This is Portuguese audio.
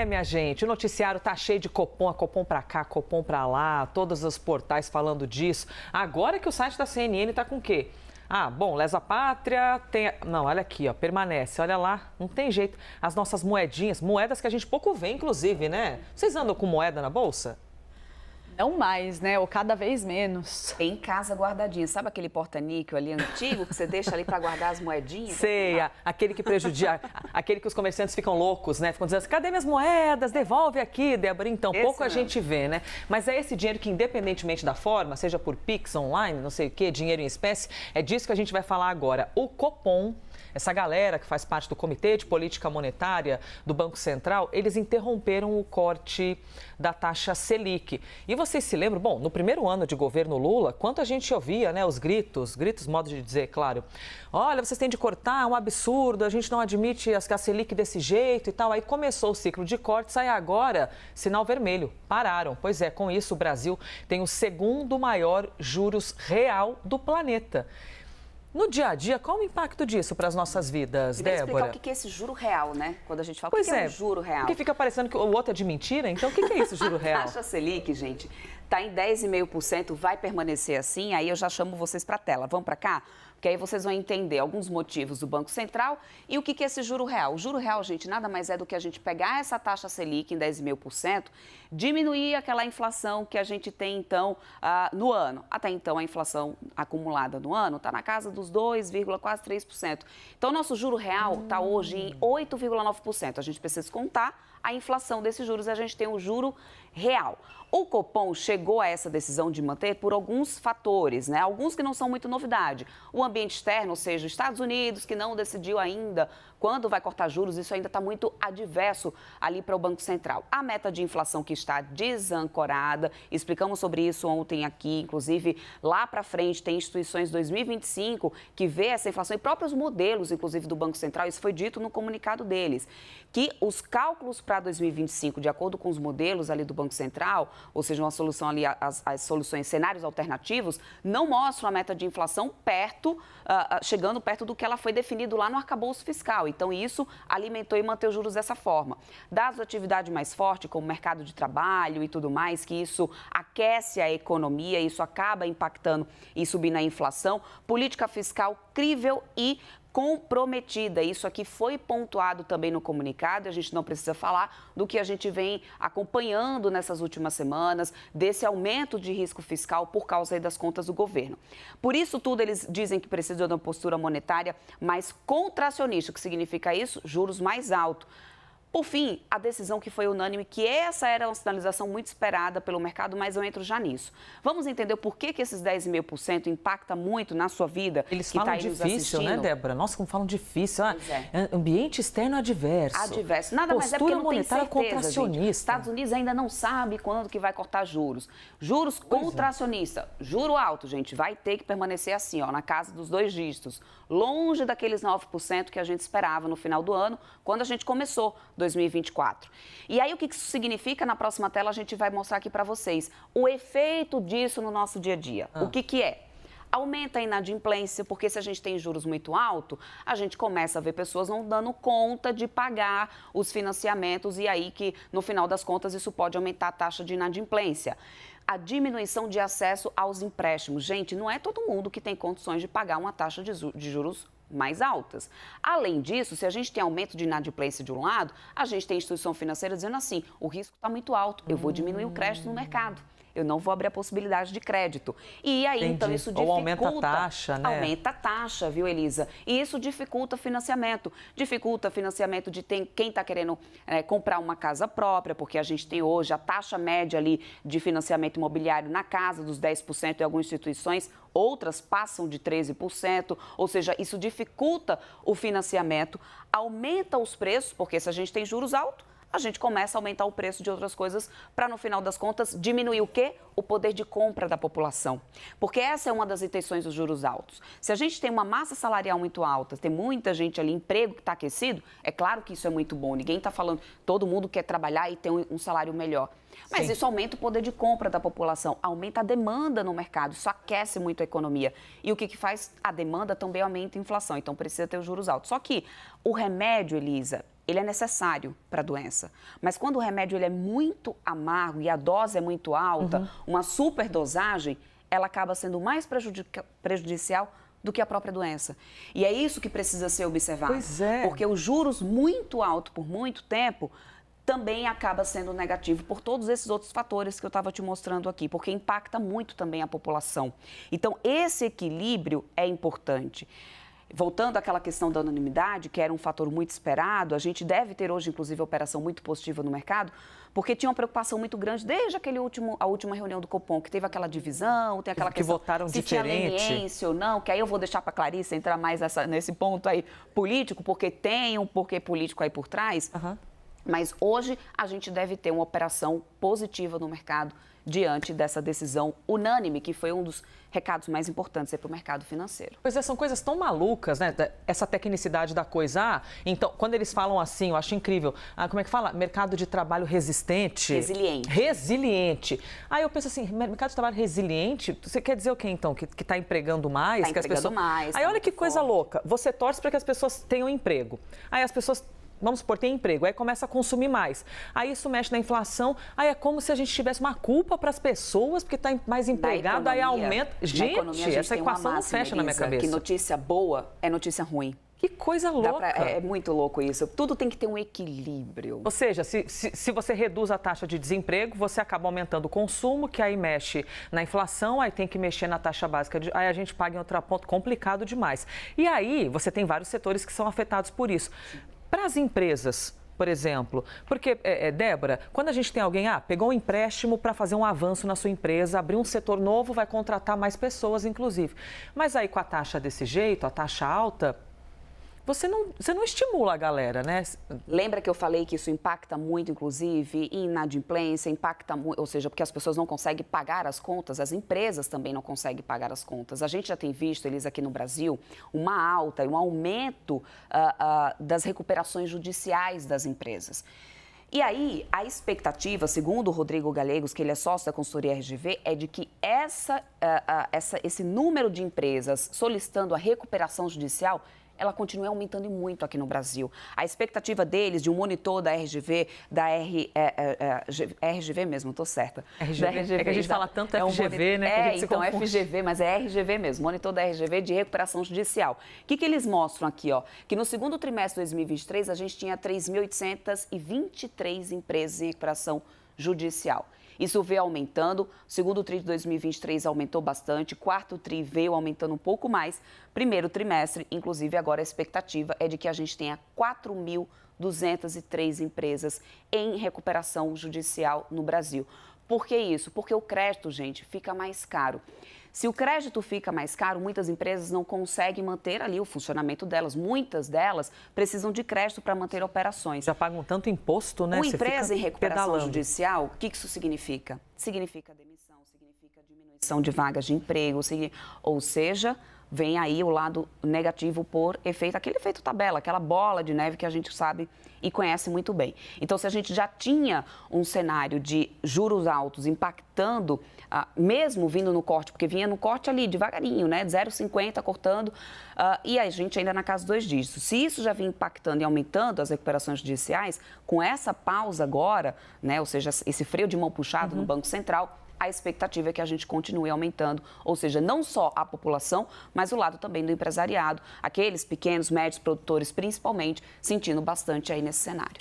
Minha gente, o noticiário tá cheio de Copom, a Copom pra cá, Copom pra lá, todos os portais falando disso. Agora que o site da CNN tá com o quê? Bom, Lesa Pátria tem... Não, olha aqui, ó, permanece, olha lá, não tem jeito. As nossas moedinhas, moedas que a gente pouco vê, inclusive, né? Vocês andam com moeda na bolsa? Não mais, né? Ou cada vez menos. Em casa guardadinho. Sabe aquele porta-níquel ali antigo que você deixa ali para guardar as moedinhas? Sei, aquele que prejudica, aquele que os comerciantes ficam loucos, né? Ficam dizendo assim, cadê minhas moedas? Devolve aqui, Débora. Então, pouco a gente vê, né? Mas é esse dinheiro que, independentemente da forma, seja por Pix, online, não sei o quê, dinheiro em espécie, é disso que a gente vai falar agora. O Copom, essa galera que faz parte do Comitê de Política Monetária do Banco Central, eles interromperam o corte da taxa Selic. E vocês se lembram, bom, no primeiro ano de governo Lula, quanto a gente ouvia, né, os gritos, modo de dizer, claro, olha, vocês têm de cortar, é um absurdo, a gente não admite a Selic desse jeito e tal. Aí começou o ciclo de cortes, aí agora, sinal vermelho, pararam. Pois é, com isso o Brasil tem o segundo maior juros real do planeta. No dia a dia, qual o impacto disso para as nossas vidas, Débora? Explicar o que é esse juro real, né? Quando a gente fala o que é um juro real. Porque fica parecendo que o outro é de mentira, então o que é isso, juro real? A taxa Selic, gente, está em 10,5%, vai permanecer assim, aí eu já chamo vocês para a tela. Vamos para cá? Porque aí vocês vão entender alguns motivos do Banco Central e o que é esse juro real. O juro real, gente, nada mais é do que a gente pegar essa taxa Selic em 10,5%, diminuir aquela inflação que a gente tem, então, no ano. Até então, a inflação acumulada no ano está na casa dos 2, quase 3%. Então, nosso juro real está hoje em 8,9%. A gente precisa contar a inflação desses juros e a gente tem o juro real. O Copom chegou a essa decisão de manter por alguns fatores, né? Alguns que não são muito novidade. O ambiente externo, ou seja, os Estados Unidos, que não decidiu ainda quando vai cortar juros, isso ainda está muito adverso ali para o Banco Central. A meta de inflação que está desancorada, explicamos sobre isso ontem aqui, inclusive lá para frente tem instituições 2025 que vê essa inflação e próprios modelos, inclusive do Banco Central, isso foi dito no comunicado deles, que os cálculos para 2025, de acordo com os modelos ali do Banco Central, ou seja, uma solução ali, as soluções, cenários alternativos, não mostram a meta de inflação chegando perto do que ela foi definido lá no arcabouço fiscal. Então, isso alimentou e manteve os juros dessa forma. Dados de atividade mais forte, como mercado de trabalho e tudo mais, que isso aquece a economia, isso acaba impactando e subindo a inflação. Política fiscal crível e comprometida. Isso aqui foi pontuado também no comunicado, a gente não precisa falar do que a gente vem acompanhando nessas últimas semanas, desse aumento de risco fiscal por causa aí das contas do governo. Por isso tudo, eles dizem que precisam de uma postura monetária mais contracionista. O que significa isso? Juros mais altos. Por fim, a decisão que foi unânime, que essa era uma sinalização muito esperada pelo mercado, mas eu entro já nisso. Vamos entender o porquê que esses 10,5% impacta muito na sua vida. Eles falam tá difícil, né, Débora? Nossa, como falam difícil. Ambiente externo adverso. Adverso. Nada mais é porque não tem certeza, contracionista. gente. Estados Unidos ainda não sabe quando que vai cortar juros. Juros contracionista. Juro alto, gente, vai ter que permanecer assim, ó, na casa dos 2 dígitos. Longe daqueles 9% que a gente esperava no final do ano, quando a gente começou 2024. E aí, o que isso significa? Na próxima tela, a gente vai mostrar aqui para vocês o efeito disso no nosso dia a dia. O que é? Aumenta a inadimplência, porque se a gente tem juros muito altos, a gente começa a ver pessoas não dando conta de pagar os financiamentos e aí que, no final das contas, isso pode aumentar a taxa de inadimplência. A diminuição de acesso aos empréstimos. Gente, não é todo mundo que tem condições de pagar uma taxa de juros mais altas. Além disso, se a gente tem aumento de inadimplência de um lado, a gente tem instituição financeira dizendo assim, o risco está muito alto, eu vou diminuir o crédito no mercado. Eu não vou abrir a possibilidade de crédito. E aí, então, isso dificulta... Ou aumenta a taxa, né? Aumenta a taxa, viu, Elisa? E isso dificulta financiamento. Dificulta financiamento de quem está querendo comprar uma casa própria, porque a gente tem hoje a taxa média ali de financiamento imobiliário na casa dos 10% em algumas instituições, outras passam de 13%, ou seja, isso dificulta o financiamento, aumenta os preços, porque se a gente tem juros altos, a gente começa a aumentar o preço de outras coisas para, no final das contas, diminuir o quê? O poder de compra da população. Porque essa é uma das intenções dos juros altos. Se a gente tem uma massa salarial muito alta, tem muita gente ali, emprego que está aquecido, é claro que isso é muito bom. Ninguém está falando, todo mundo quer trabalhar e ter um salário melhor. Mas isso aumenta o poder de compra da população, aumenta a demanda no mercado, isso aquece muito a economia. E o que faz? A demanda também aumenta a inflação, então precisa ter os juros altos. Só que o remédio, Elisa, ele é necessário para a doença. Mas quando o remédio ele é muito amargo e a dose é muito alta, uma superdosagem, ela acaba sendo mais prejudicial do que a própria doença. E é isso que precisa ser observado. Pois é. Porque os juros muito altos por muito tempo também acaba sendo negativo por todos esses outros fatores que eu estava te mostrando aqui, porque impacta muito também a população. Então, esse equilíbrio é importante. Voltando àquela questão da anonimidade, que era um fator muito esperado, a gente deve ter hoje, inclusive, operação muito positiva no mercado, porque tinha uma preocupação muito grande desde a última reunião do Copom, que teve aquela divisão, tem aquela questão votaram se diferente. tinha leniência ou não, que aí eu vou deixar para a Clarice entrar mais nesse ponto aí político, porque tem um porquê político aí por trás. Mas hoje a gente deve ter uma operação positiva no mercado diante dessa decisão unânime, que foi um dos recados mais importantes para o mercado financeiro. Pois é, são coisas tão malucas, né? Essa tecnicidade da coisa. Então, quando eles falam assim, eu acho incrível. Como é que fala? Mercado de trabalho resistente. Resiliente. Resiliente. Aí eu penso assim, mercado de trabalho resiliente, você quer dizer o quê, então? Que está empregando mais? Está empregando mais. Aí olha que coisa louca. Você torce para que as pessoas tenham emprego. Aí as pessoas... Vamos supor, tem emprego, aí começa a consumir mais. Aí isso mexe na inflação, aí é como se a gente tivesse uma culpa para as pessoas, porque está mais empregado, aí aumenta. Gente, essa equação não fecha na minha cabeça. Que notícia boa é notícia ruim. Que coisa louca. É muito louco isso. Tudo tem que ter um equilíbrio. Ou seja, se você reduz a taxa de desemprego, você acaba aumentando o consumo, que aí mexe na inflação, aí tem que mexer na taxa básica, aí a gente paga em outro ponto, complicado demais. E aí você tem vários setores que são afetados por isso. Para as empresas, por exemplo, porque, Débora, quando a gente tem alguém, pegou um empréstimo para fazer um avanço na sua empresa, abrir um setor novo, vai contratar mais pessoas, inclusive. Mas aí com a taxa desse jeito, a taxa alta, você não estimula a galera, né? Lembra que eu falei que isso impacta muito, inclusive, em inadimplência, impacta muito, ou seja, porque as pessoas não conseguem pagar as contas, as empresas também não conseguem pagar as contas. A gente já tem visto, Elisa, aqui no Brasil, uma alta e um aumento das recuperações judiciais das empresas. E aí, a expectativa, segundo o Rodrigo Gallegos, que ele é sócio da consultoria RGV, é de que esse número de empresas solicitando a recuperação judicial ela continua aumentando muito aqui no Brasil. A expectativa deles, de um monitor da RGV, RGV mesmo, estou certa. RGV, é que a gente fala tanto FGV, né? Que a gente então se confunde. FGV, mas é RGV mesmo, monitor da RGV de recuperação judicial. O que eles mostram aqui, ó? Que no segundo trimestre de 2023, a gente tinha 3.823 empresas em recuperação judicial. Isso veio aumentando, segundo tri de 2023 aumentou bastante, quarto tri veio aumentando um pouco mais, primeiro trimestre, inclusive agora a expectativa é de que a gente tenha 4.203 empresas em recuperação judicial no Brasil. Por que isso? Porque o crédito, gente, fica mais caro. Se o crédito fica mais caro, muitas empresas não conseguem manter ali o funcionamento delas. Muitas delas precisam de crédito para manter operações. Já pagam tanto imposto, né? Uma empresa em recuperação pedalando. Judicial, o que isso significa? Significa demissão, significa diminuição de vagas de emprego, ou seja, vem aí o lado negativo por efeito, aquele efeito tabela, aquela bola de neve que a gente sabe e conhece muito bem. Então, se a gente já tinha um cenário de juros altos impactando, mesmo vindo no corte, porque vinha no corte ali devagarinho, né, de 0,50 cortando, e a gente ainda na casa dos 2 dígitos. Se isso já vinha impactando e aumentando as recuperações judiciais, com essa pausa agora, né, ou seja, esse freio de mão puxado no Banco Central, a expectativa é que a gente continue aumentando, ou seja, não só a população, mas o lado também do empresariado, aqueles pequenos, médios produtores, principalmente, sentindo bastante aí nesse cenário.